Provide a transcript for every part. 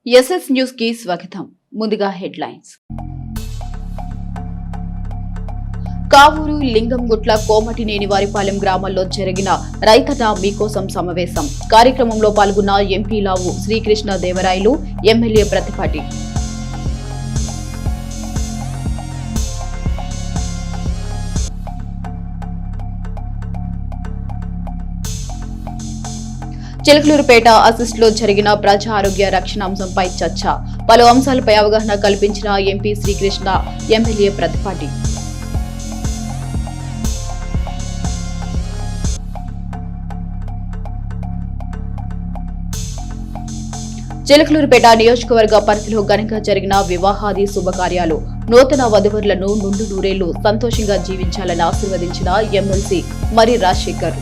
SS news కి స్వాగతం. ముందుగా హెడ్లైన్స్. కావూరు లింగంగుట్ల కోమటినేని వారిపాలెం గ్రామాల్లో జరిగిన రైతన్న మీకోసం సమావేశం. కార్యక్రమంలో పాల్గొన్న ఎంపీ లావు శ్రీకృష్ణ దేవరాయలు, ఎమ్మెల్యే ప్రతిపాటి. చిలకలూరుపేట అసిస్ట్ లో జరిగిన ప్రజా ఆరోగ్య రక్షణ అంశంపై చర్చ. పలు అంశాలపై అవగాహన కల్పించిన ఎంపీ శ్రీకృష్ణ, ఎమ్మెల్యే ప్రతిపాటి. చిలకలూరుపేట నియోజకవర్గ పరిధిలో ఘనంగా జరిగిన వివాహాది శుభకార్యాలు. నూతన వధువరులను నుండు నూరేళ్లు సంతోషంగా జీవించాలని ఆశీర్వదించిన ఎమ్మెల్సీ మరి రాజశేఖర్.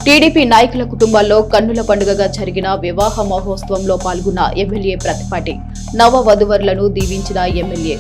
టీడీపీ నాయకుల కుటుంబాల్లో కన్నుల పండుగగా జరిగిన వివాహ మహోత్సవంలో పాల్గొన్న ఎమ్మెల్యే ప్రతిపాటి. నవ వధువరులను దీవించిన ఎమ్మెల్యే.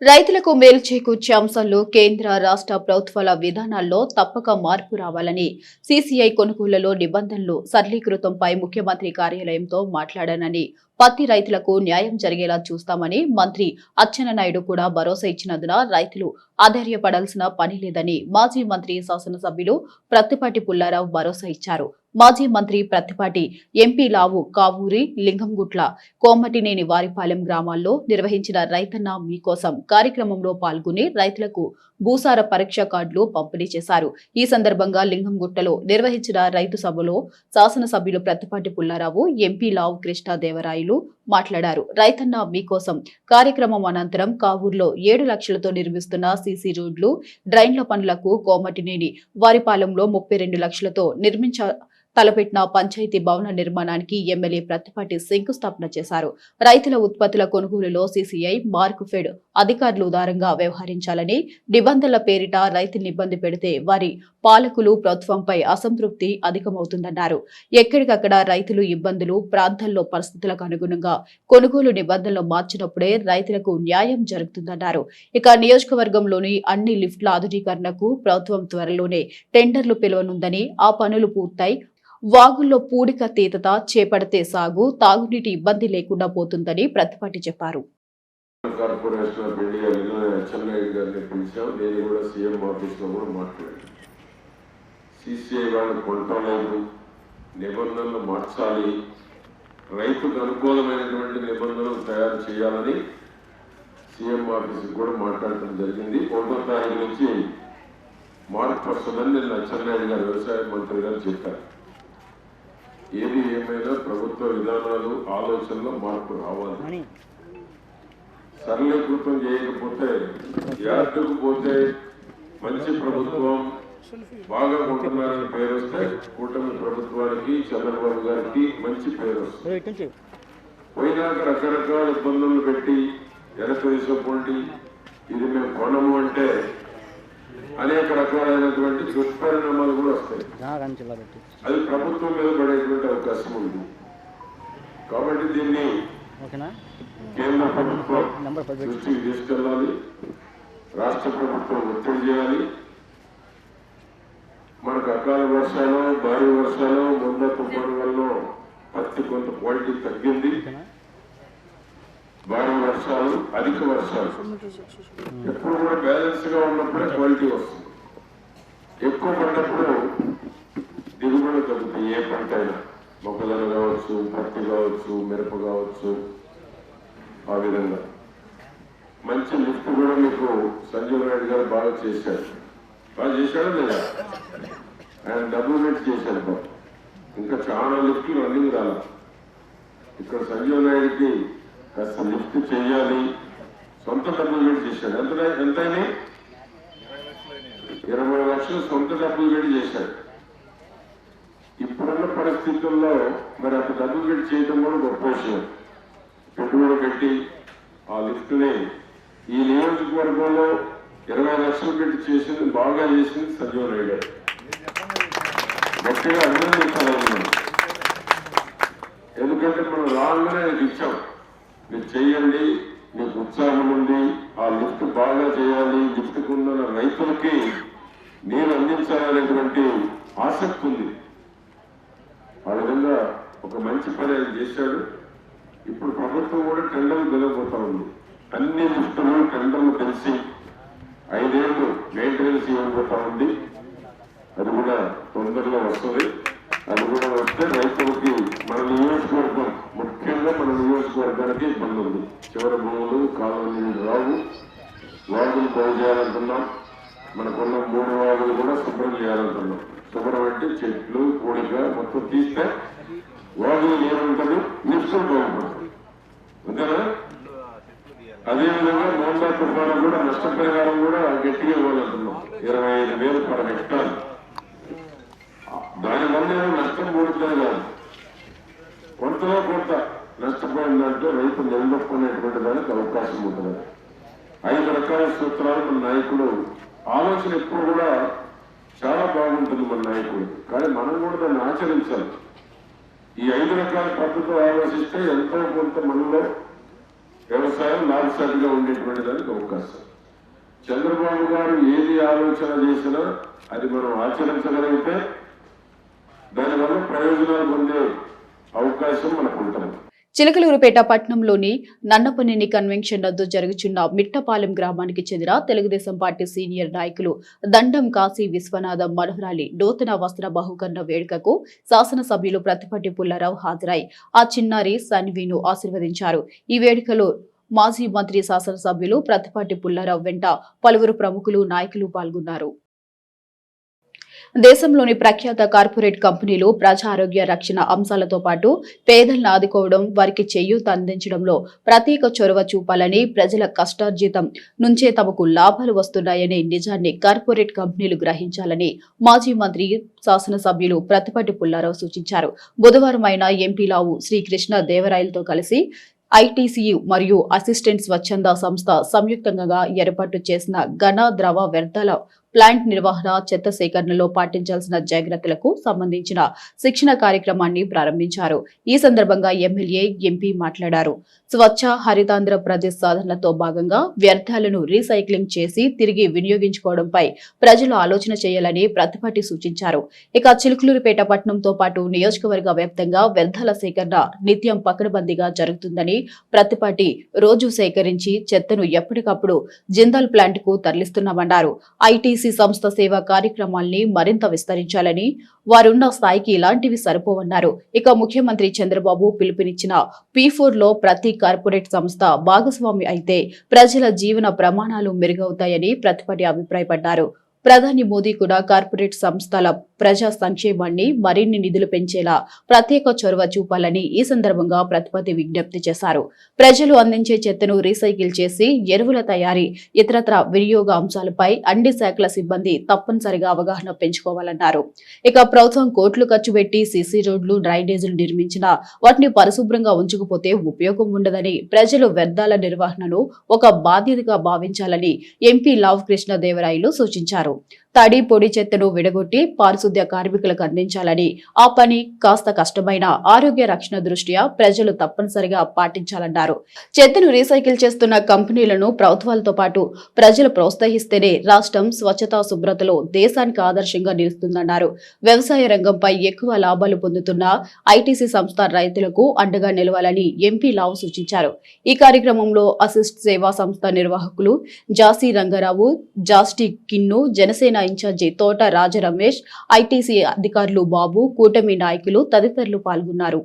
రైతులకు మేలు చేకూర్చే అంశాల్లో కేంద్ర రాష్ట్ర ప్రభుత్వాల విధానాల్లో తప్పక మార్పు రావాలని సీసీఐ కొనుగోళ్లలో నిబంధనలు సరళీకృతంపై ముఖ్యమంత్రి కార్యాలయంతో మాట్లాడానని, పత్తి రైతులకు న్యాయం జరిగేలా చూస్తామని మంత్రి అచ్చెన్నాయుడు కూడా భరోసా ఇచ్చినందున రైతులు ఆధైర్యపడాల్సిన పని లేదని మాజీ మంత్రి శాసనసభ్యులు ప్రత్తిపాటి పుల్లారావు భరోసా ఇచ్చారు. మాజీ మంత్రి ప్రత్తిపాటి, ఎంపీ లావు కావూరి లింగంగుట్ల కోమటినేని వారిపాలెం గ్రామాల్లో నిర్వహించిన రైతన్న మీకోసం కార్యక్రమంలో పాల్గొని రైతులకు భూసార పరీక్ష కార్డులు పంపిణీ చేశారు. ఈ సందర్భంగా లింగంగుట్టలో నిర్వహించిన రైతు సభలో శాసనసభ్యులు ప్రత్తిపాటి పుల్లారావు, ఎంపీ లావు కృష్ణదేవరాయలు మాట్లాడారు. రైతన్న మీకోసం కార్యక్రమం అనంతరం కావూరులో 7 లక్షలతో నిర్మిస్తున్న సీసీ రోడ్లు, డ్రైన్ల పనులకు కోమటినేని వారిపాలెంలో 32 లక్షలతో తలపెట్టిన పంచాయతీ భవన నిర్మాణానికి ఎమ్మెల్యే ప్రత్తిపాటి శంకుస్థాపన చేశారు. రైతుల ఉత్పత్తుల కొనుగోలులో సీసీఐ, మార్క్ఫెడ్ అధికారులు ఉదారంగా వ్యవహరించాలని, నిబంధనల పేరిట రైతుల్ని ఇబ్బంది పెడితే వారి పాలకులు ప్రభుత్వంపై అసంతృప్తి అధికమవుతుందన్నారు. ఎక్కడికక్కడ రైతులు ఇబ్బందులు, ప్రాంతాల్లో పరిస్థితులకు అనుగుణంగా కొనుగోలు నిబంధనలు మార్చినప్పుడే రైతులకు న్యాయం జరుగుతుందన్నారు. ఇక నియోజకవర్గంలోని అన్ని లిఫ్ట్ల ఆధునీకరణకు ప్రభుత్వం త్వరలోనే టెండర్లు పిలువనుందని, ఆ పనులు పూర్తయి వాగుల్లో పూడిక తీతత చేపడితే సాగు, తాగునీటి ఇబ్బంది లేకుండా పోతుందని ప్రతిపాటి చెప్పారు. నిబంధనలు మార్చాలి, రైతుకు అనుకూలమైనటువంటి నిబంధనలు తయారు చేయాలని సీఎం ఆఫీస్ కూడా మాట్లాడటం జరిగింది. 1వ తారీఖు నుంచి మార్పు వస్తుందని నిన్న అచ్చెన్నాయుడు గారు, వ్యవసాయ మంత్రి గారు చెప్పారు. ఏది ఏమైనా ప్రభుత్వ విధానాలు, ఆలోచనలో మార్పు రావాలి. సరళీకృతం చేయకపోతే, యార్డుకు పోతే మంచి ప్రభుత్వం బాగా ఉంటున్నారని పేరు వస్తే కూటమి ప్రభుత్వానికి, చంద్రబాబు గారికి మంచి పేరు వస్తుంది. పోయినాక రకరకాల ఇబ్బందులు పెట్టి వెనక తీసుకోండి, ఇది మేము కొనము అంటే అనేక రకాలైనటువంటి దుష్పరిణామాలు కూడా వస్తాయి. అది ప్రభుత్వం మీద పడేటువంటి అవకాశం ఉంది. కాబట్టి దీన్ని కేంద్ర ప్రభుత్వం దృష్టికి తీసుకెళ్ళాలి, రాష్ట్ర ప్రభుత్వం ఒత్తిడి చేయాలి. మనకు అకాల వర్షాలు, భారీ వర్షాలు, మొన్న తుఫాను వల్ల పత్తి కొంత క్వాలిటీ తగ్గింది. భారీ వర్షాలు, అధిక వర్షాలు ఎప్పుడు కూడా బ్యాలెన్స్ గా ఉన్నప్పుడే క్వాలిటీ వస్తుంది. ఎక్కువ పడినప్పుడు దిగుబడి తగ్గుతుంది. ఏ పంట అయినా, మొక్కజొన్న కావచ్చు, పత్తి కావచ్చు, మిరప కావచ్చు. ఆ విధంగా మంచి లిఫ్ట్ కూడా మీకు సంజీవ్ నాయుడు గారు బాగా చేశారు. బాగా చేశాడా లేదా? ఆయన డెవలప్మెంట్ చేశాడు. ఇంకా చాలా లిఫ్ట్లు రన్నింగ్ రాల. ఇక్కడ సంజీవ్ నాయుడికి కాస్త లిఫ్ట్ చేయాలి, సొంత డబ్బులు పెట్టి చేశాడు. ఎంతైనా 20 లక్షలు సొంత డబ్బులు పెట్టి చేశాడు. ఇప్పుడున్న పరిస్థితుల్లో మరి అంత డబ్బులు పెట్టి చేయడం కూడా గొప్ప విషయం. పెట్టుబడి పెట్టి ఆ లిఫ్ట్ ని ఈ నియోజకవర్గంలో 20 లక్షలు పెట్టి చేసింది, బాగా చేసింది సంజీవ్ నాయుడు. గట్టిగా అభినందించాలి. ఎందుకంటే మనం రాగానే ఇచ్చాం, మీరు చెయ్యండి, నీకు ఉత్సాహం ఉంది, ఆ లిఫ్ట్ బాగా చేయాలి, లిఫ్ట్కు ఉన్న రైతులకి నీరు అందించాలనేటువంటి ఆసక్తి ఉంది. ఆ విధంగా ఒక మంచి పని ఆయన చేశాడు. ఇప్పుడు ప్రభుత్వం కూడా టెండర్లు పిలవబోతా ఉంది. అన్ని లిఫ్టులు టెండర్లు తెలిసి 5 ఏళ్ళు మెయింటెనెన్స్ ఇవ్వబోతా ఉంది. అది కూడా తొందరలో వస్తుంది. అది కూడా వస్తే రైతులకి మన నియోజకవర్గం, ముఖ్యంగా మన నియోజకవర్గానికి ఇబ్బంది ఉంది. చివరి భూములు కాలువలు రావు, వాగులు బాగు చేయాలంటున్నాం. మనకున్న 3 వాగులు కూడా శుభ్రం చేయాలంటున్నాం. శుభ్రం అంటే చెట్లు కూడిక మొత్తం తీస్తే వాగులు నీరు ఉంటుంది, నిప్సులు బాగుపడుతుంది. అంతేనా? అదేవిధంగా మోండా తుఫాను కూడా నష్టపరిహారం కూడా గట్టిగా ఇవ్వాలంటున్నాం. 25,000 per హెక్టార్. దానివల్ల నష్టం కూడుతుంది కాదు, కొంతలో కొంత నష్టపోయిన దాంట్లో రైతు నిలదొక్కునేటువంటి దానికి అవకాశం ఉంటుంది. 5 రకాల సూత్రాలు మన నాయకుడు ఆలోచన ఎప్పుడు కూడా చాలా బాగుంటుంది మన నాయకుడు. కానీ మనం కూడా దాన్ని ఆచరించాలి. ఈ 5 రకాల పద్ధతులు ఆలోచిస్తే ఎంతో కొంత మనలో వ్యవసాయం లాభసాటిగా ఉండేటువంటి దానికి అవకాశం. చంద్రబాబు గారు ఏది ఆలోచన చేసినా అది మనం ఆచరించగలిగితే దానివల్ల ప్రయోజనాలు పొందే అవకాశం మనకు ఉంటుంది. చిలకలూరుపేట పట్టణంలోని నన్నపనేని కన్వెన్షన్ నందు జరుగుతున్న మిట్టపాలెం గ్రామానికి చెందిన తెలుగుదేశం పార్టీ సీనియర్ నాయకులు దండం కాశీ విశ్వనాథం మనోహరాలి నూతన వస్త్ర బహుకరణ వేడుకకు శాసనసభ్యులు ప్రతిపట్టి పుల్లారావు హాజరై ఆ చిన్నారి సన్విను ఆశీర్వదించారు. ఈ వేడుకలో మాజీ మంత్రి శాసనసభ్యులు ప్రతిపట్టి పుల్లారావు వెంట పలువురు ప్రముఖులు నాయకులు పాల్గొన్నారు. దేశంలోని ప్రఖ్యాత కార్పొరేట్ కంపెనీలు ప్రజా ఆరోగ్య రక్షణ అంశాలతో పాటు పేదలను ఆదుకోవడం, వారికి చేయూత అందించడంలో ప్రత్యేక చొరవ చూపాలని, ప్రజల కష్టార్జితం నుంచే తమకు లాభాలు వస్తున్నాయనే నిజాన్ని కార్పొరేట్ కంపెనీలు గ్రహించాలని మాజీ మంత్రి శాసనసభ్యులు ప్రతిపట్టి పుల్లారావు సూచించారు. బుధవారం ఆయన ఎంపీ లావు శ్రీకృష్ణ దేవరాయలతో కలిసి ఐటీసీయు మరియు అసిస్టెంట్ స్వచ్ఛంద సంస్థ సంయుక్తంగా ఏర్పాటు చేసిన ఘన ద్రవ వ్యర్థాల ప్లాంట్ నిర్వహణ, చెత్త సేకరణలో పాటించాల్సిన జాగ్రత్తలకు సంబంధించిన శిక్షణ కార్యక్రమాన్ని ప్రారంభించారు. ఈ సందర్భంగా ఎమ్మెల్యే, ఎంపీ మాట్లాడారు. స్వచ్ఛ హరితాంధ్రప్రదేశ్ సాధనతో భాగంగా వ్యర్థాలను రీసైక్లింగ్ చేసి తిరిగి వినియోగించుకోవడంపై ప్రజలు ఆలోచన చేయాలని ప్రతిపట్టి సూచించారు. ఇక చిలుకలూరుపేట పట్టణంతో పాటు నియోజకవర్గ వ్యాప్తంగా వ్యర్థాల సేకరణ నిత్యం పకడ్బందీగా జరుగుతుందని, ప్రతిపట్టి రోజు సేకరించి చెత్తను ఎప్పటికప్పుడు జిందాల్ ప్లాంట్ కు తరలిస్తున్నామన్నారు. ఐటీసీ సంస్థ సేవా కార్యక్రమాల్ని మరింత విస్తరించాలని, వారున్న స్థాయికి ఇలాంటివి సరిపోవన్నారు. ఇక ముఖ్యమంత్రి చంద్రబాబు పిలుపునిచ్చిన P4 లో ప్రతి కార్పొరేట్ సంస్థ భాగస్వామి అయితే ప్రజల జీవన ప్రమాణాలు మెరుగవుతాయని ప్రతిపట్టి అభిప్రాయపడ్డారు. ప్రధాని మోదీ కూడా కార్పొరేట్ సంస్థల ప్రజా సంక్షేమాన్ని మరిన్ని నిధులు పెంచేలా ప్రత్యేక చొరవ చూపాలని ఈ సందర్భంగా ప్రతిపత్తి విజ్ఞప్తి చేశారు. ప్రజలు అందించే చెత్తను రీసైకిల్ చేసి ఎరువుల తయారీ, ఇతరత్ర వినియోగ అంశాలపై అన్ని శాఖల సిబ్బంది తప్పనిసరిగా అవగాహన పెంచుకోవాలన్నారు. ఇక ప్రభుత్వం కోట్లు ఖర్చు పెట్టి సీసీ రోడ్లు, డ్రైనేజీలు నిర్మించినా వాటిని పరిశుభ్రంగా ఉంచకపోతే ఉపయోగం ఉండదని, ప్రజలు వ్యర్థాల నిర్వహణను ఒక బాధ్యతగా భావించాలని ఎంపీ లావు కృష్ణదేవరాయలు సూచించారు. తడి పొడి చెత్తను విడగొట్టి పారిశుద్ధ్య కార్మికులకు అందించాలని, ఆ పని కాస్త కష్టమైన ఆరోగ్య రక్షణ దృష్ట్యా ప్రజలు తప్పనిసరిగా పాటించాలన్నారు. చెత్తను రీసైకిల్ చేస్తున్న కంపెనీలను ప్రభుత్వాలతో పాటు ప్రజలు ప్రోత్సహిస్తేనే రాష్ట్రం స్వచ్ఛతా శుభ్రతలో దేశానికి ఆదర్శంగా నిలుస్తుందన్నారు. వ్యవసాయ రంగంపై ఎక్కువ లాభాలు పొందుతున్న ఐటీసీ సంస్థ రైతులకు అండగా నిలవాలని ఎంపీ లావు సూచించారు. ఈ కార్యక్రమంలో అసిస్ట్ సేవా సంస్థ నిర్వాహకులు జాసి రంగారావు, జాస్టి కిన్ను, జనసేన ఇన్ఛార్జి తోట రాజ రమేష్, ఐటీసీ అధికారులు బాబు, కూటమి నాయకులు తదితరులు పాల్గొన్నారు.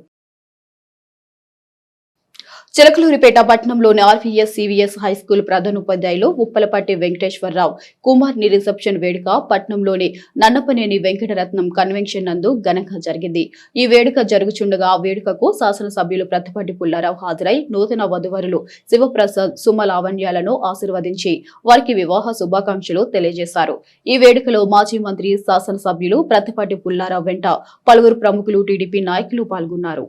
చిలకలూరిపేట పట్టణంలోని ఆర్వీఎస్ సివిఎస్ హైస్కూల్ ప్రధానోపాధ్యాయులు ఉప్పలపాటి వెంకటేశ్వరరావు కుమార్ని రిసెప్షన్ వేడుక పట్టణంలోని నన్నపనేని వెంకటరత్నం కన్వెన్షన్ నందు ఘనంగా జరిగింది. ఈ వేడుక జరుగుచుండగా ఆ వేడుకకు శాసనసభ్యులు ప్రతిపట్టి పుల్లారావు హాజరై నూతన వధువరులు శివప్రసాద్, సుమలావణ్యాలను ఆశీర్వదించి వారికి వివాహ శుభాకాంక్షలు తెలియజేశారు. ఈ వేడుకలో మాజీ మంత్రి, శాసనసభ్యులు ప్రతిపట్టి పుల్లారావు వెంట పలువురు ప్రముఖులు, టీడీపీ నాయకులు పాల్గొన్నారు.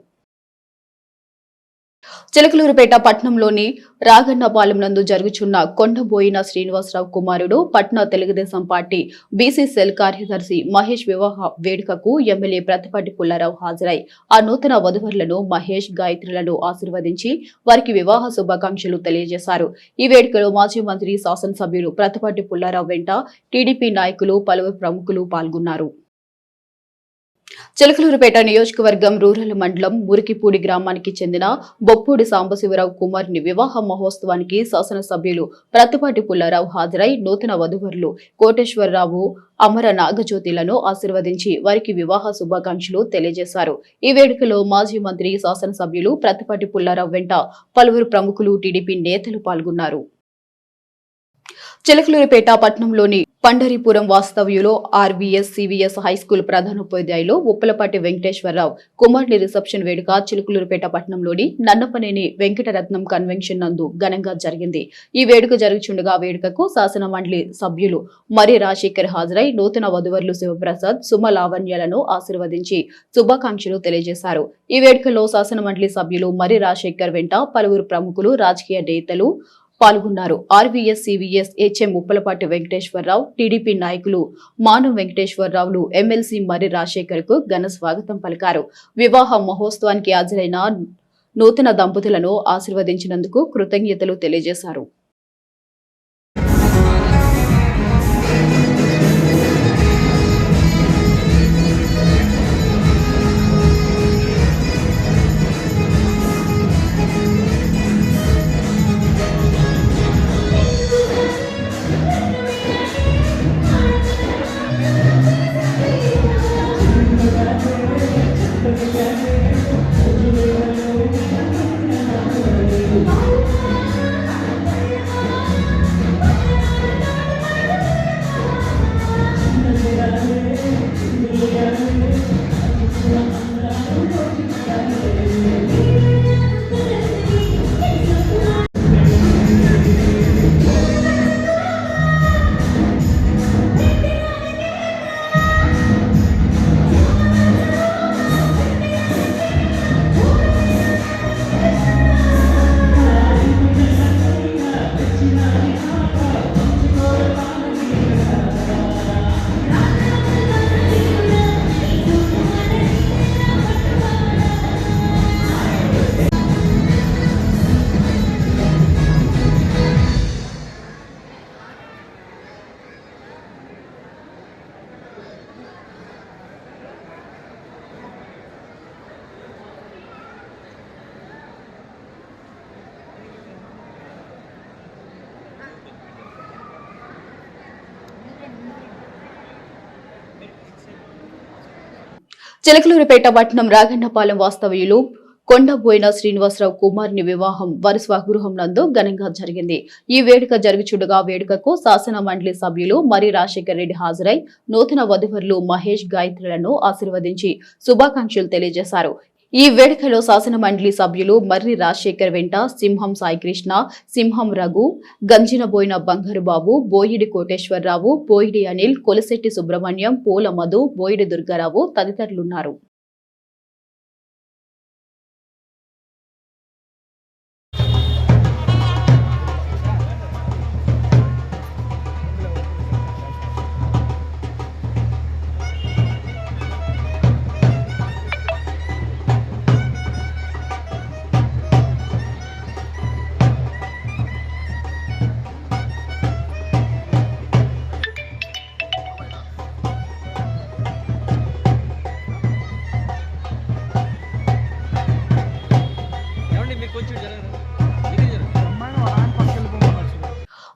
చిలకలూరుపేట పట్టణంలోని రాగన్నపాలెం నందు జరుగుచున్న కొండబోయిన శ్రీనివాసరావు కుమారుడు పట్న తెలుగుదేశం పార్టీ బీసీ సెల్ కార్యదర్శి మహేష్ వివాహ వేడుకకు ఎమ్మెల్యే ప్రతిపాటి పుల్లారావు హాజరై ఆ నూతన వధువరులను మహేష్ గాయత్రులను ఆశీర్వదించి వారికి వివాహ శుభాకాంక్షలు తెలియజేశారు. ఈ వేడుకలో మాజీ మంత్రి శాసనసభ్యులు ప్రతిపాటి పుల్లారావు వెంట టీడీపీ నాయకులు పలువురు ప్రముఖులు పాల్గొన్నారు. చిలకలూరుపేట నియోజకవర్గం రూరల్ మండలం మురికిపూడి గ్రామానికి చెందిన బొప్పూడి సాంబశివరావు కుమార్ని వివాహ మహోత్సవానికి శాసనసభ్యులు ప్రతిపాటి పుల్లారావు హాజరై నూతన వధువరులు కోటేశ్వరరావు అమర నాగజ్యోతిలను ఆశీర్వదించి వారికి వివాహ శుభాకాంక్షలు తెలియజేశారు. ఈ వేడుకలో మాజీ మంత్రి శాసనసభ్యులు ప్రతిపాటి పుల్లారావు వెంట పలువురు ప్రముఖులు టీడీపీ నేతలు పాల్గొన్నారు. చిలకలూరుపేట పట్టణంలోని పండరీపురం వాస్తవ్యులో ఆర్వీఎస్ సివిఎస్ హైస్కూల్ ప్రధానోపాధ్యాయులు ఉప్పలపాటి వెంకటేశ్వరరావు కుమార్ని రిసెప్షన్ వేడుక చిలకలూరుపేట పట్టణంలోని నన్నపనేని వెంకటరత్నం కన్వెన్షన్ నందు ఘనంగా జరిగింది. ఈ వేడుక జరుగుచుండగా వేడుకకు శాసన మండలి సభ్యులు మరి రాజశేఖర్ హాజరై నూతన వధువరులు శివప్రసాద్ సుమ లావణ్యాలను ఆశీర్వదించి శుభాకాంక్షలు తెలియజేశారు. ఈ వేడుకలో శాసన మండలి సభ్యులు మరి రాజశేఖర్ వెంట పలువురు ప్రముఖులు రాజకీయ నేతలు పాల్గొన్నారు. RVS CVS HM Uppalapati Venkateswararao, TDP నాయకులు మానవ్ వెంకటేశ్వరరావులు ఎమ్మెల్సీ మరి రాజశేఖర్ కు ఘన స్వాగతం పలికారు. వివాహ మహోత్సవానికి హాజరైన నూతన దంపతులను ఆశీర్వదించినందుకు కృతజ్ఞతలు తెలియజేశారు. చిలకలూరుపేట పట్టణం రాగన్నపాలెం వాస్తవ్యులు కొండబోయిన శ్రీనివాసరావు కుమార్ని వివాహం వారి స్వగృహం నందు ఘనంగా జరిగింది. ఈ వేడుక జరుగుచుండగా వేడుకకు శాసన మండలి సభ్యులు మరి రాజశేఖర్ రెడ్డి హాజరై నూతన వధువరులు మహేష్ గాయత్రులను ఆశీర్వదించి శుభాకాంక్షలు తెలియజేశారు. ఈ వేడుకలో శాసన మండలి సభ్యులు మర్రి రాజశేఖర్ వెంట సింహం సాయికృష్ణ, సింహం రఘు, గంజినబోయిన బంగారు బాబు, బోయిడి కోటేశ్వరరావు, బోయిడి అనిల్, కొలిశెట్టి సుబ్రహ్మణ్యం, పూల మధు, బోయిడి దుర్గారావు తదితరులున్నారు.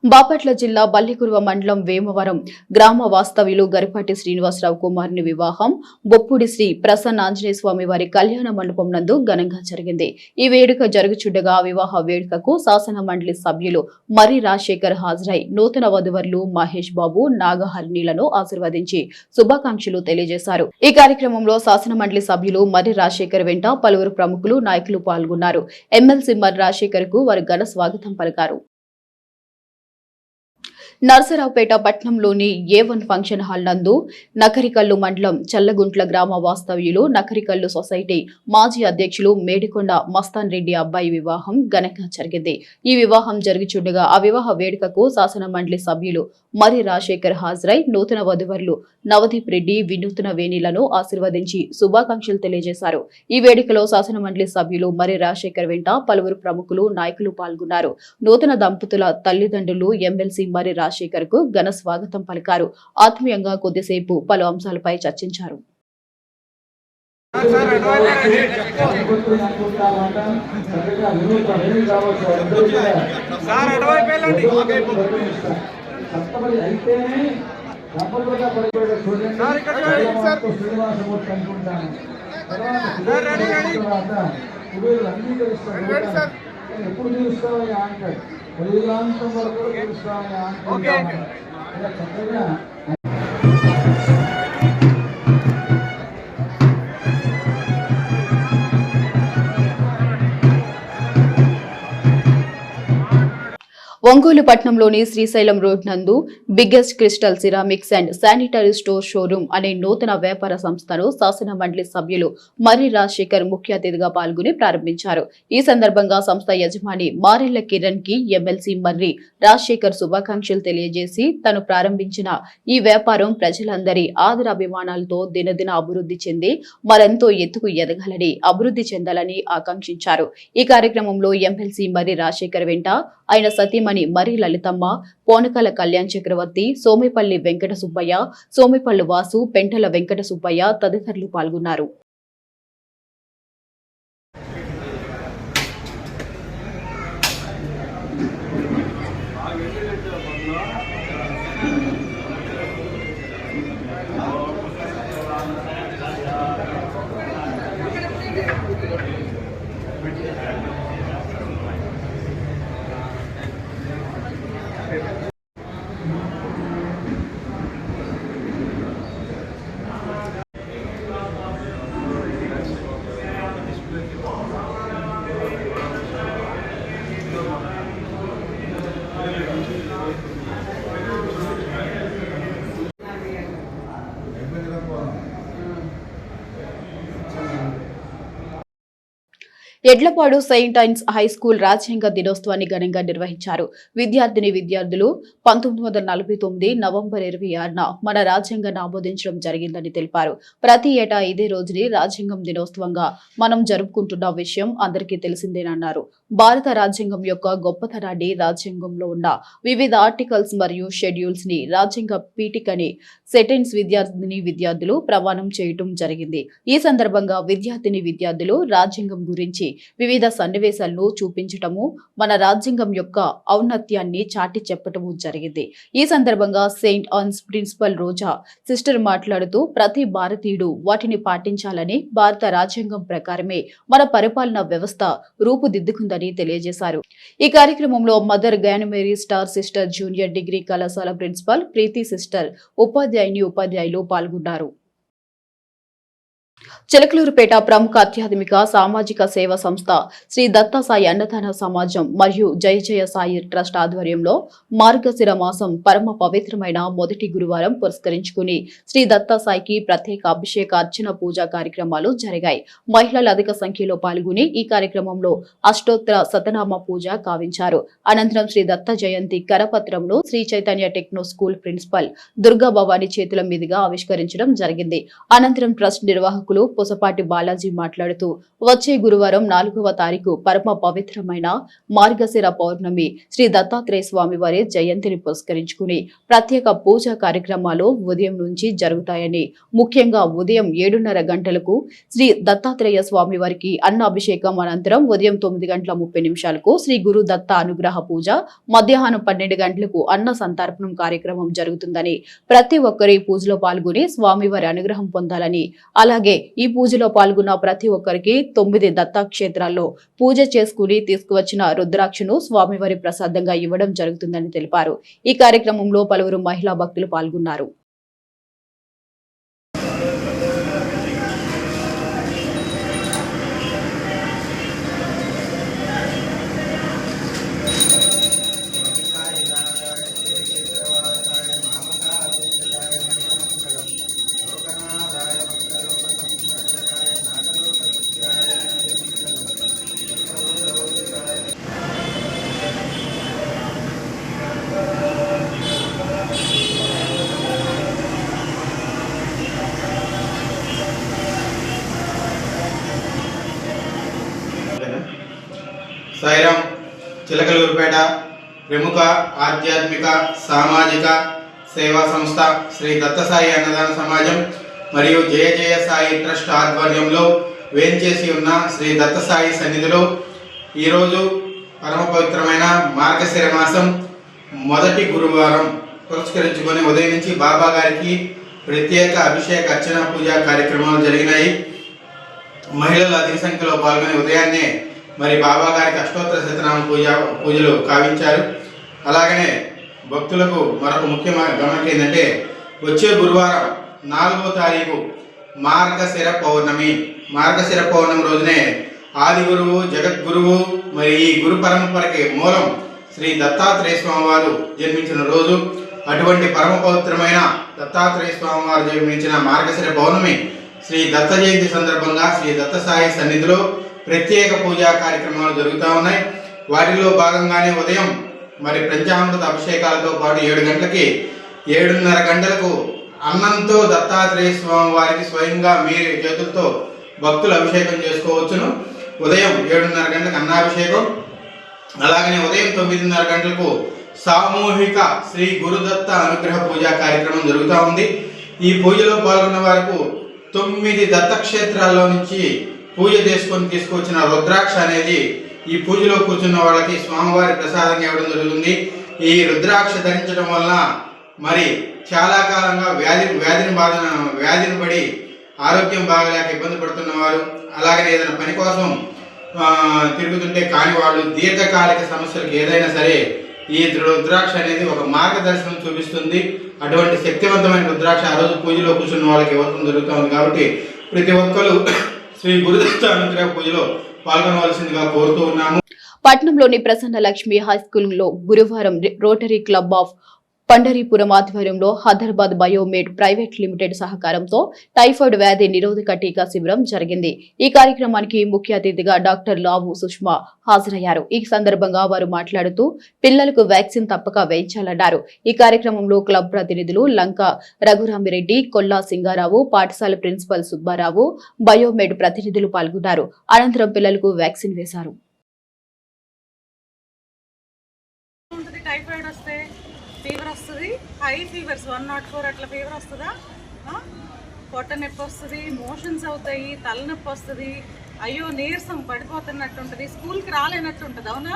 బాపట్ల జిల్లా బల్లికురువ మండలం వేమవరం గ్రామ వాస్తవ్యులు గరిపాటి శ్రీనివాసరావు కుమార్ని వివాహం బొప్పుడి శ్రీ ప్రసన్న ఆంజనేయ స్వామి వారి కళ్యాణ మండపం నందు ఘనంగా జరిగింది. ఈ వేడుక జరుగుచుండగా వివాహ వేడుకకు శాసన మండలి సభ్యులు మరి రాజశేఖర్ హాజరై నూతన వధువరులు మహేష్ బాబు, నాగహరిణిలను ఆశీర్వదించి శుభాకాంక్షలు తెలియజేశారు. ఈ కార్యక్రమంలో శాసన మండలి సభ్యులు మరి రాజశేఖర్ వెంట పలువురు ప్రముఖులు నాయకులు పాల్గొన్నారు. ఎమ్మెల్సీ మరి రాజశేఖర్ కు వారు ఘన స్వాగతం పలికారు. నర్సరావుపేట పట్టణంలోని A1 ఫంక్షన్ హాల్ నందు నకరికల్లు మండలం చల్లగుంట్ల గ్రామ వాస్తవ్యులు నకరికల్లు సొసైటీ మాజీ అధ్యక్షులు మేడికొండ మస్తాన్ రెడ్డి అబ్బాయి వివాహం ఘనంగా జరిగింది. ఈ వివాహం జరుగుచుండగా ఆ వివాహ వేడుకకు శాసన మండలి సభ్యులు మరి రాజశేఖర్ హాజరై నూతన వధువరులు నవదీప్ రెడ్డి వినూత్న వేణిలను ఆశీర్వదించి శుభాకాంక్షలు తెలియజేశారు. ఈ వేడుకలో శాసన మండలి సభ్యులు మరి రాజశేఖర్ వెంట పలువురు ప్రముఖులు నాయకులు పాల్గొన్నారు. నూతన దంపతుల తల్లిదండ్రులు ఎమ్మెల్సీ మరి రాజశేఖర్ కు ఘన స్వాగతం పలికారు. ఆత్మీయంగా కొద్దిసేపు పలు అంశాలపై చర్చించారు. ఎప్పుడు చూస్తామని అంటాడు పదిలాంతం వరకు చూస్తామని అంటాడు. చక్కగా ఒంగోలు పట్టణంలోని శ్రీశైలం రోడ్ నందు biggest crystal ceramics and sanitary store showroom అనే నూతన వ్యాపార సంస్థను శాసన మండలి సభ్యులు మరి రాజశేఖర్ ముఖ్య అతిథిగా పాల్గొని ప్రారంభించారు. ఈ సందర్భంగా సంస్థ యజమాని మారెళ్ల కిరణ్ కి ఎమ్మెల్సీ మర్రి రాజశేఖర్ శుభాకాంక్షలు తెలియజేసి తను ప్రారంభించిన ఈ వ్యాపారం ప్రజలందరి ఆదరాభిమానాలతో దినదిన అభివృద్ధి చెంది మరెంతో ఎత్తుకు ఎదగాలని అభివృద్ధి చెందాలని ఆకాంక్షించారు. ఈ కార్యక్రమంలో ఎమ్మెల్సీ మరి రాజశేఖర్ వెంట ఆయన సతీమణి మరి లలితమ్మ, పోనకల కళ్యాణ్ చక్రవర్తి, సోమేపల్లి వెంకట సుబ్బయ్య, సోమేపల్లి వాసు, పెంటల వెంకట సుబ్బయ్య తదితరులు పాల్గొన్నారు. ఎడ్లపాడు సెయింట్ ఐన్స్ హై స్కూల్ రాజ్యాంగ దినోత్సవాన్ని ఘనంగా నిర్వహించారు. విద్యార్థులు 1949 నవంబర్ 26న మన రాజ్యాంగాన్ని ఆమోదించడం జరిగిందని తెలిపారు. ప్రతి ఏటా ఇదే రోజుని రాజ్యాంగం దినోత్సవంగా మనం జరుపుకుంటున్న విషయం అందరికీ తెలిసిందేనన్నారు. భారత రాజ్యాంగం యొక్క గొప్పతనాన్ని, రాజ్యాంగంలో ఉన్న వివిధ ఆర్టికల్స్ మరియు షెడ్యూల్స్ ని రాజ్యాంగ పీఠికని సెటెన్స్ విద్యార్థులు ప్రమాణం చేయటం జరిగింది. ఈ సందర్భంగా విద్యార్థులు రాజ్యాంగం గురించి వివిధ సన్నివేశాలను చూపించటము, మన రాజ్యాంగం యొక్క ఔన్నత్యాన్ని చాటి చెప్పటము జరిగింది. ఈ సందర్భంగా సెయింట్ ఆన్స్ ప్రిన్సిపల్ రోజా సిస్టర్ మాట్లాడుతూ ప్రతి భారతీయుడు వాటిని పాటించాలని, భారత రాజ్యాంగం ప్రకారమే మన పరిపాలనా వ్యవస్థ రూపుదిద్దుకుందని తెలియజేశారు. ఈ కార్యక్రమంలో mother Gnanamary star sister junior degree కళాశాల ప్రిన్సిపల్ ప్రీతి సిస్టర్, ఉపాధ్యాయులు పాల్గొన్నారు. చిలకలూరుపేట ప్రముఖ ఆధ్యాత్మిక సామాజిక సేవ సంస్థ శ్రీ దత్త సాయి అన్నదాన సమాజం మరియు జయ జయ సాయి ట్రస్ట్ ఆధ్వర్యంలో మార్గశిర మాసం పరమ పవిత్రమైన మొదటి గురువారం పురస్కరించుకుని శ్రీ దత్త సాయికి ప్రత్యేక అభిషేక అర్చన పూజా కార్యక్రమాలు జరిగాయి. మహిళలు అధిక సంఖ్యలో పాల్గొని ఈ కార్యక్రమంలో అష్టోత్తర శతనామ పూజ కావించారు. అనంతరం శ్రీ దత్త జయంతి కరపత్రంను Sri Chaitanya techno school principal Durga Bhavani చేతుల మీదుగా ఆవిష్కరించడం జరిగింది. అనంతరం ట్రస్ట్ నిర్వాహకులు పొసపాటి బాలాజీ మాట్లాడుతూ వచ్చే గురువారం 4వ తారీఖు పరమ పవిత్రమైన మార్గశిర పౌర్ణమి శ్రీ దత్తాత్రేయ స్వామి వారి జయంతిని పురస్కరించుకుని ప్రత్యేక పూజా కార్యక్రమాలు ఉదయం నుంచి జరుగుతాయని, ముఖ్యంగా ఉదయం 7:30 గంటలకు శ్రీ దత్తాత్రేయ స్వామి వారికి అన్న అభిషేకం, అనంతరం ఉదయం 9:30 శ్రీ గురు దత్త అనుగ్రహ పూజ, మధ్యాహ్నం 12 గంటలకు అన్న సంతర్పణం కార్యక్రమం జరుగుతుందని, ప్రతి ఒక్కరు ఈ పూజలో పాల్గొని స్వామివారి అనుగ్రహం పొందాలని, అలాగే ఈ పూజలో పాల్గొన్న ప్రతి ఒక్కరికి 9 దత్తాక్షేత్రాల్లో పూజ చేసుకుని తీసుకువచ్చిన రుద్రాక్షను స్వామివారి ప్రసాదంగా ఇవ్వడం జరుగుతుందని తెలిపారు. ఈ కార్యక్రమంలో పలువురు మహిళా భక్తులు పాల్గొన్నారు. సాయిరామ్ చిలకలూరుపేట ప్రముఖ ఆధ్యాత్మిక సామాజిక సేవా సంస్థ శ్రీ దత్తసాయి అన్నదాన సమాజం మరియు జయ జయ సాయి ట్రస్ట్ ఆధ్వర్యంలో వేంచేసి ఉన్న శ్రీ దత్తసాయి సన్నిధిలో ఈరోజు పరమ పవిత్రమైన మార్గశిర మాసం మొదటి గురువారం పురస్కరించుకొని ఉదయం నుంచి బాబా గారికి ప్రత్యేక అభిషేక అర్చన పూజా కార్యక్రమాలు జరిగినాయి. మహిళలు అధిక సంఖ్యలో పాల్గొని ఉదయాన్నే మరి బాబా గారికి అష్టోత్తర శతనామ పూజలు కావించారు. అలాగనే భక్తులకు మరొక ముఖ్యమైన గమనిక ఏంటంటే వచ్చే గురువారం 4వ తారీఖు మార్గశిర పౌర్ణమి. మార్గశిర పౌర్ణమి రోజునే ఆది గురువు జగద్గురువు మరి ఈ గురు పరంపరకి మూలం శ్రీ దత్తాత్రేయ స్వామి వారు జన్మించిన రోజు. అటువంటి పరమ పవిత్రమైన దత్తాత్రేయ స్వామి వారు జన్మించిన మార్గశిర పౌర్ణమి శ్రీ దత్త జయంతి సందర్భంగా శ్రీ దత్తసాయి సన్నిధిలో ప్రత్యేక పూజా కార్యక్రమాలు జరుగుతూ ఉన్నాయి. వాటిలో భాగంగానే ఉదయం మరి పంచామృత అభిషేకాలతో పాటు 7 గంటలకి 7:30 గంటలకు అన్నంతో దత్తాత్రేయ స్వామి వారికి స్వయంగా మీరు చేతులతో భక్తులు అభిషేకం చేసుకోవచ్చును. ఉదయం 7:30 గంటలకు అన్నాభిషేకం, అలాగనే ఉదయం 9:30 గంటలకు సామూహిక శ్రీ గురుదత్త అనుగ్రహ పూజా కార్యక్రమం జరుగుతూ ఉంది. ఈ పూజలో పాల్గొన్న వారికి 9 దత్తక్షేత్రాల్లో నుంచి పూజ చేసుకొని తీసుకొచ్చిన రుద్రాక్ష అనేది ఈ పూజలో కూర్చున్న వాళ్ళకి స్వామివారి ప్రసాదంగా ఇవ్వడం జరుగుతుంది. ఈ రుద్రాక్ష ధరించడం వలన మరి చాలా కాలంగా వ్యాధిని పడి ఆరోగ్యం బాగలేక ఇబ్బంది పడుతున్న వారు, అలాగనే ఏదైనా పని కోసం తిరుగుతుంటే కాని వాళ్ళు, దీర్ఘకాలిక సమస్యలకు ఏదైనా సరే ఈ రుద్రాక్ష అనేది ఒక మార్గదర్శనం చూపిస్తుంది. అటువంటి శక్తివంతమైన రుద్రాక్ష ఆ రోజు పూజలో కూర్చున్న వాళ్ళకి ఇవ్వడం జరుగుతుంది. కాబట్టి ప్రతి ఒక్కరు శ్రీ గురుదత్త అనుగ్రహ పూజలో పాల్గొనవలసిందిగా కోరుతూ ఉన్నాము. పట్నంలోని ప్రసన్న లక్ష్మి హై స్కూల్లో గురువారం రోటరీ క్లబ్ ఆఫ్ పండరీపురం ఆధ్వర్యంలో హైదరాబాద్ బయోమేడ్ ప్రైవేట్ లిమిటెడ్ సహకారంతో టైఫాయిడ్ వ్యాధి నిరోధక టీకా శిబిరం జరిగింది. ఈ కార్యక్రమానికి ముఖ్య అతిథిగా డాక్టర్ లావు సుష్మా హాజరయ్యారు. ఈ సందర్భంగా వారు మాట్లాడుతూ పిల్లలకు వ్యాక్సిన్ తప్పక వేయించాలన్నారు. ఈ కార్యక్రమంలో క్లబ్ ప్రతినిధులు లంక రఘురామిరెడ్డి, కొల్లా సింగారావు, పాఠశాల ప్రిన్సిపల్ సుబ్బారావు, బయోమేడ్ ప్రతినిధులు పాల్గొన్నారు. అనంతరం పిల్లలకు వ్యాక్సిన్ వేశారు. ఫీవర్ వస్తుంది, హై ఫీవర్స్ 104 అట్లా ఫీవర్ వస్తుందా, పొట్ట నొప్పి వస్తుంది, మోషన్స్ అవుతాయి, తలనొప్పి వస్తుంది, అయ్యో నీరసం పడిపోతున్నట్టు ఉంటుంది, స్కూల్కి రాలేనట్టు ఉంటుంది. అవునా?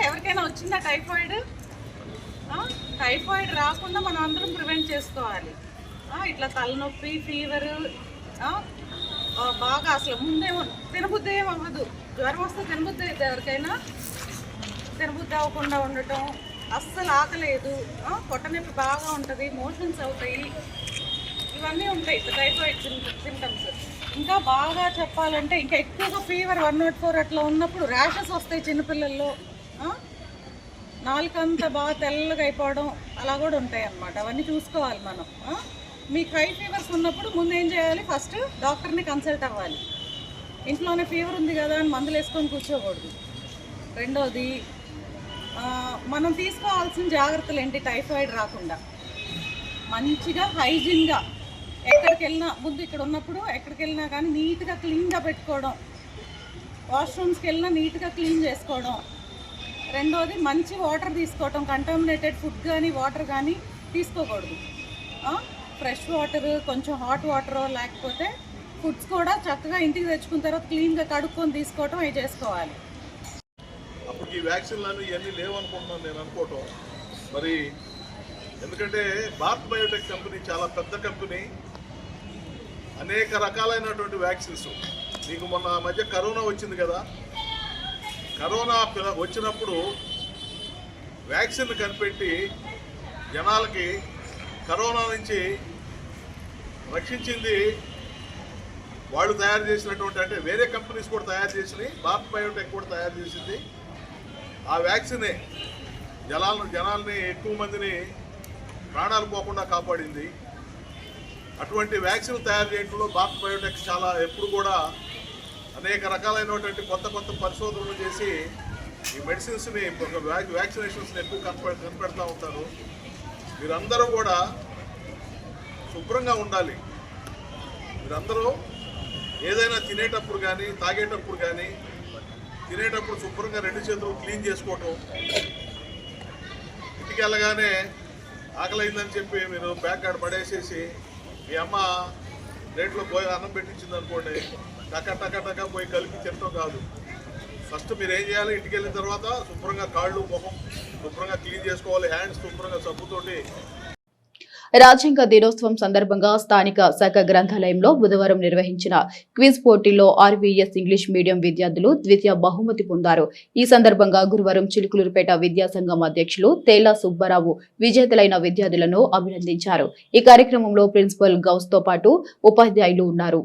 ఎవరికైనా వచ్చిందా టైఫాయిడ్? టైఫాయిడ్ రాకుండా మనం అందరం ప్రివెంట్ చేసుకోవాలి. ఇట్లా తలనొప్పి, ఫీవర్, బాగా అసలు ముందేమో తినబుద్ధి ఏం అవ్వదు, జ్వరం వస్తే తినబుద్ధి అయితే ఎవరికైనా తినబుద్ధి అవ్వకుండా ఉండటం, అస్సలు ఆకలేదు, పొట్ట నొప్పి బాగా ఉంటుంది, మోషన్స్ అవుతాయి, ఇవన్నీ ఉంటాయి టైఫాయిడ్ సింటమ్స్. ఇంకా బాగా చెప్పాలంటే ఇంకా ఎక్కువగా ఫీవర్ 104 అట్లా ఉన్నప్పుడు ర్యాషెస్ వస్తాయి చిన్నపిల్లల్లో, నాలుకంతా బాగా తెల్లగా అయిపోవడం అలా కూడా ఉంటాయి అన్నమాట. అవన్నీ చూసుకోవాలి మనం. మీకు హై ఫీవర్స్ ఉన్నప్పుడు ముందు ఏం చేయాలి? ఫస్ట్ డాక్టర్ని కన్సల్ట్ అవ్వాలి. ఇంట్లోనే ఫీవర్ ఉంది కదా అని మందులు వేసుకొని కూర్చోకూడదు. రెండోది, మనం తీసుకోవాల్సిన జాగ్రత్తలు ఏంటి టైఫాయిడ్ రాకుండా? మంచిగా హైజీన్గా ఎక్కడికి వెళ్ళినా, ముందు ఇక్కడ ఉన్నప్పుడు ఎక్కడికి వెళ్ళినా కానీ నీట్గా క్లీన్గా పెట్టుకోవడం, వాష్రూమ్స్కి వెళ్ళినా నీట్గా క్లీన్ చేసుకోవడం. రెండోది, మంచి వాటర్ తీసుకోవడం, కంటామినేటెడ్ ఫుడ్ కానీ వాటర్ కానీ తీసుకోకూడదు. ఫ్రెష్ వాటర్, కొంచెం హాట్ వాటర్, లేకపోతే ఫుడ్స్ కూడా చక్కగా ఇంటికి తెచ్చుకున్న తర్వాత క్లీన్గా కడుక్కొని తీసుకోవడం అవి చేసుకోవాలి. అప్పుడు ఈ వ్యాక్సిన్లను ఇవన్నీ లేవనుకుంటున్నాను నేను అనుకోవటం. మరి ఎందుకంటే భారత్ బయోటెక్ కంపెనీ చాలా పెద్ద కంపెనీ, అనేక రకాలైనటువంటి వ్యాక్సిన్స్. మీకు మొన్న మధ్య కరోనా వచ్చింది కదా, కరోనా వచ్చినప్పుడు వ్యాక్సిన్ కనిపెట్టి జనాలకి కరోనా నుంచి రక్షించింది వాళ్ళు తయారు చేసినటువంటి, అంటే వేరే కంపెనీస్ కూడా తయారు చేసినాయి, భారత్ బయోటెక్ కూడా తయారు చేసింది. ఆ వ్యాక్సినే జనాల్ని ఎక్కువ మందిని ప్రాణాలు పోకుండా కాపాడింది. అటువంటి వ్యాక్సిన్ తయారు చేయడంలో భారత్ బయోటెక్ చాలా ఎప్పుడు కూడా అనేక రకాలైనటువంటి కొత్త పరిశోధనలు చేసి ఈ మెడిసిన్స్ని, వ్యాక్సినేషన్స్ని ఎక్కువ కనిపెడతా ఉంటారు. మీరందరూ కూడా శుభ్రంగా ఉండాలి. మీరందరూ ఏదైనా తినేటప్పుడు కానీ తాగేటప్పుడు కానీ తినేటప్పుడు శుభ్రంగా 2 చేతులు క్లీన్ చేసుకోవటం, ఇంటికి వెళ్ళగానే ఆకలి అయిందని చెప్పి మీరు బ్యాగ్ కాడ పడేసేసి మీ అమ్మ ప్లేట్లో పోయి అన్నం పెట్టించింది అనుకోండి, టక పోయి కలిపి తినటం కాదు. ఫస్ట్ మీరు ఏం చేయాలి, ఇంటికి వెళ్ళిన తర్వాత శుభ్రంగా కాళ్ళు ముఖం శుభ్రంగా క్లీన్ చేసుకోవాలి, హ్యాండ్స్ శుభ్రంగా సబ్బుతోటి. రాజ్యాంగ దినోత్సవం సందర్భంగా స్థానిక శాఖ గ్రంథాలయంలో బుధవారం నిర్వహించిన క్విజ్ పోటీలో ఆర్వీఎస్ ఇంగ్లీష్ మీడియం విద్యార్థులు ద్వితీయ బహుమతి పొందారు. ఈ సందర్భంగా గురువారం చిలుకలూరుపేట విద్యాసంఘం అధ్యక్షులు తేలా సుబ్బారావు విజేతలైన విద్యార్థులను అభినందించారు. ఈ కార్యక్రమంలో ప్రిన్సిపల్ గౌస్ తో పాటు ఉపాధ్యాయులు ఉన్నారు.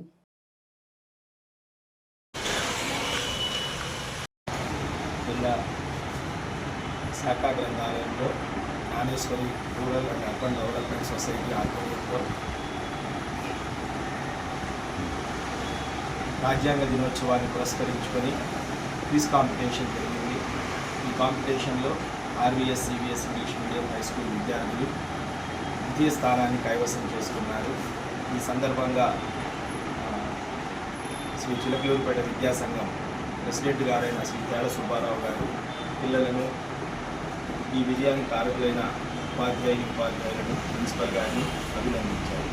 శాఖ గ్రంథాలయంలో Jnaneswari rural and urban development society ఆధ్వర్యంలో రాజ్యాంగ దినోత్సవాన్ని పురస్కరించుకొని క్విజ్ కాంపిటీషన్ జరిగింది. ఈ కాంపిటీషన్లో RVS CBS English medium high school విద్యార్థులు ద్వితీయ స్థానాన్ని కైవసం చేసుకున్నారు. ఈ సందర్భంగా శ్రీ చిలకలూరుపేట విద్యాసంఘం ప్రెసిడెంట్ గారైన శ్రీ తేల సుబ్బారావు గారు పిల్లలను, ఈ విజయానికి కారకులైన ఉపాధ్యాయులను, ప్రిన్సిపల్ గారిని అభినందించారు.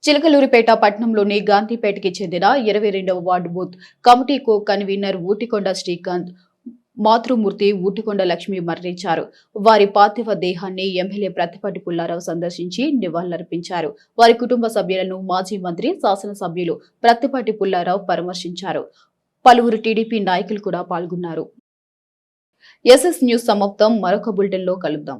చిలకలూరిపేట పట్టణంలోని గాంధీపేటకి చెందిన 22వ ward booth committee co convener Ootikonda Srikanth, మాతృమూర్తి ఊటికొండ లక్ష్మి మరణించారు. వారి పార్థివ దేహాన్ని ఎమ్మెల్యే ప్రత్తిపాటి పుల్లారావు సందర్శించి నివాళులర్పించారు. వారి కుటుంబ సభ్యులను మాజీ మంత్రి, శాసనసభ్యులు ప్రత్తిపాటి పుల్లారావు పరామర్శించారు. పలువురు టీడీపీ నాయకులు కూడా పాల్గొన్నారు. ఎస్ఎస్ న్యూస్ సమాప్తం. మరొక బులెటిన్లో కలుద్దాం.